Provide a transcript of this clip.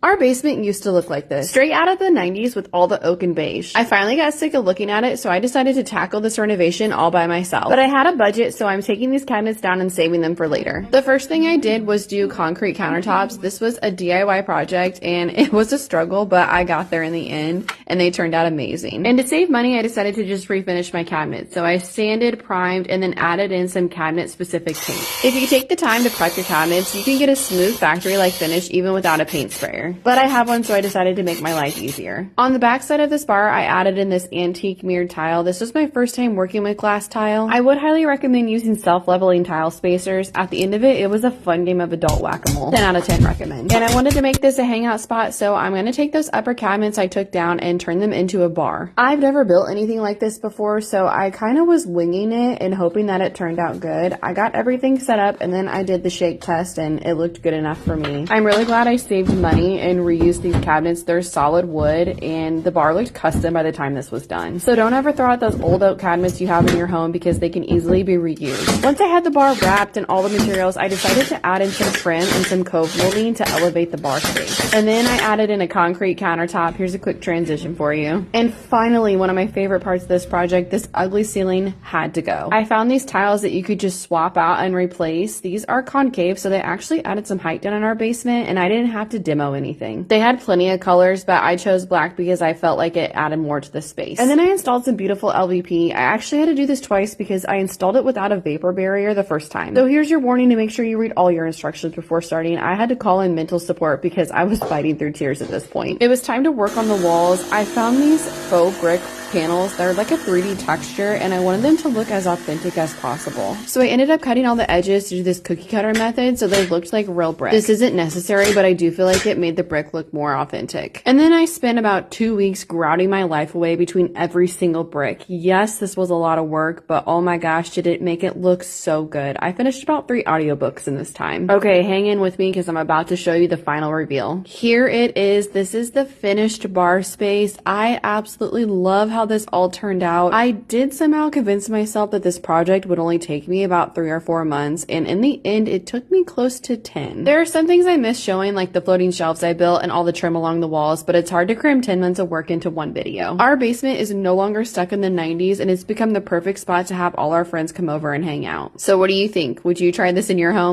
Our basement used to look like this, straight out of the 90s with all the oak and beige. I finally got sick of looking at it, so I decided to tackle this renovation all by myself. But I had a budget, so I'm taking these cabinets down and saving them for later. The first thing I did was do concrete countertops. This was a DIY project, and it was a struggle, but I got there in the end, and they turned out amazing. And to save money, I decided to just refinish my cabinets. So I sanded, primed, and then added in some cabinet-specific paint. If you take the time to prep your cabinets, you can get a smooth factory-like finish even without a paint sprayer. But I have one, so I decided to make my life easier. On the back side of this bar, I added in this antique mirrored tile. This was my first time working with glass tile. I would highly recommend using self-leveling tile spacers. At the end of it, it was a fun game of adult whack-a-mole. 10 out of 10 recommend. And I wanted to make this a hangout spot, so I'm going to take those upper cabinets I took down and turn them into a bar. I've never built anything like this before, so I kind of was winging it and hoping that it turned out good. I got everything set up, and then I did the shake test, and it looked good enough for me. I'm really glad I saved money and reused these cabinets. They're solid wood, and the bar looked custom by the time this was done. So don't ever throw out those old oak cabinets you have in your home because they can easily be reused. Once I had the bar wrapped and all the materials, I decided to add in some trim and some cove molding to elevate the bar space. And then I added in a concrete countertop. Here's a quick transition for you. And finally, one of my favorite parts of this project, this ugly ceiling had to go. I found these tiles that you could just swap out and replace. These are concave, so they actually added some height down in our basement, and I didn't have to demo anything. They had plenty of colors, but I chose black because I felt like it added more to the space. And then I installed some beautiful LVP. I actually had to do this twice because I installed it without a vapor barrier the first time. So here's your warning to make sure you read all your instructions before starting. I had to call in mental support because I was fighting through tears at this point. It was time to work on the walls. I found these faux brick panels that are like a 3D texture, and I wanted them to look as authentic as possible. So I ended up cutting all the edges to do this cookie cutter method so they looked like real brick. This isn't necessary, but I do feel like it made the brick look more authentic. And then I spent about 2 weeks grouting my life away between every single brick. Yes, this was a lot of work, but oh my gosh, did it make it look so good. I finished about 3 audiobooks in this time. Okay, hang in with me because I'm about to show you the final reveal. Here it is. This is the finished bar space. I absolutely love how this all turned out. I did somehow convince myself that this project would only take me about 3 or 4 months, and in the end it took me close to 10. There are some things I miss showing, like the floating shelves I built and all the trim along the walls, but it's hard to cram 10 months of work into one video. Our basement is no longer stuck in the 90s, and it's become the perfect spot to have all our friends come over and hang out. So what do you think? Would you try this in your home?